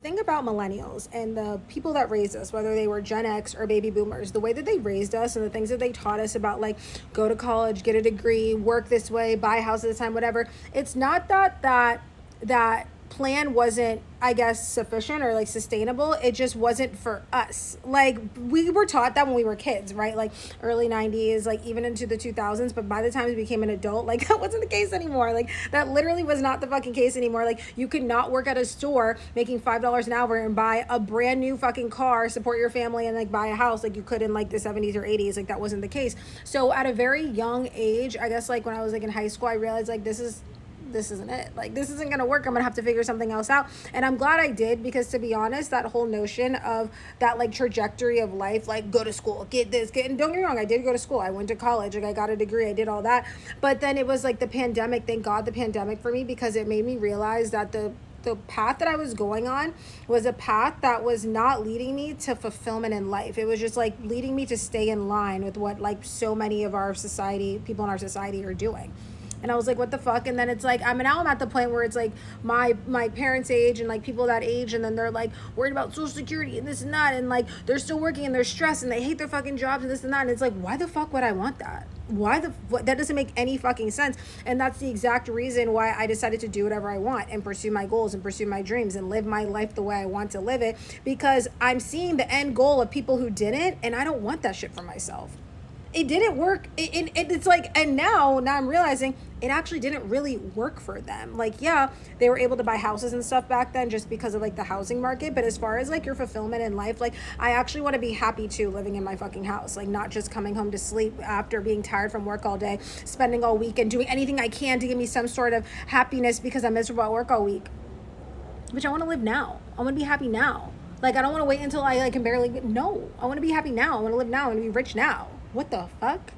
thing about millennials and the people that raised us, whether they were Gen X or baby boomers, the way that they raised us and the things that they taught us about, like, go to college, get a degree, work this way, buy a house at this time, whatever. It's not that plan wasn't, I guess, sufficient or like sustainable. It just wasn't for us. Like, we were taught that when we were kids, right? Like early 90s, like even into the 2000s, but by the time we became an adult, like that wasn't the case anymore. Like, that literally was not the fucking case anymore. Like, you could not work at a store making $5 an hour and buy a brand new fucking car, support your family, and like buy a house like you could in like the 70s or 80s. Like, that wasn't the case. So at a very young age, I guess, like when I was like in high school, I realized like this isn't it. Like, this isn't gonna work. I'm gonna have to figure something else out. And I'm glad I did, because to be honest, that whole notion of that like trajectory of life, like go to school, get this, and don't get me wrong, I did go to school. I went to college, like I got a degree, I did all that. But then it was like the pandemic, thank God the pandemic for me, because it made me realize that the path that I was going on was a path that was not leading me to fulfillment in life. It was just like leading me to stay in line with what like so many of our society, people in our society, are doing. And I was like, what the fuck? And then it's like, I'm at the point where it's like my parents' age and like people that age, and then they're like worried about social security and this and that, and like they're still working and they're stressed and they hate their fucking jobs and this and that. And it's like, why the fuck would I want that? That doesn't make any fucking sense. And that's the exact reason why I decided to do whatever I want and pursue my goals and pursue my dreams and live my life the way I want to live it, because I'm seeing the end goal of people who didn't, and I don't want that shit for myself. It didn't work. It's like, and now I'm realizing it actually didn't really work for them. Like, yeah, they were able to buy houses and stuff back then just because of like the housing market. But as far as like your fulfillment in life, like, I actually want to be happy too living in my fucking house. Like, not just coming home to sleep after being tired from work all day, spending all week and doing anything I can to give me some sort of happiness because I'm miserable at work all week. Which I want to live now. I want to be happy now. Like, I don't want to wait until I like can barely, no, I want to be happy now. I want to live now. I want to be rich now. What the fuck?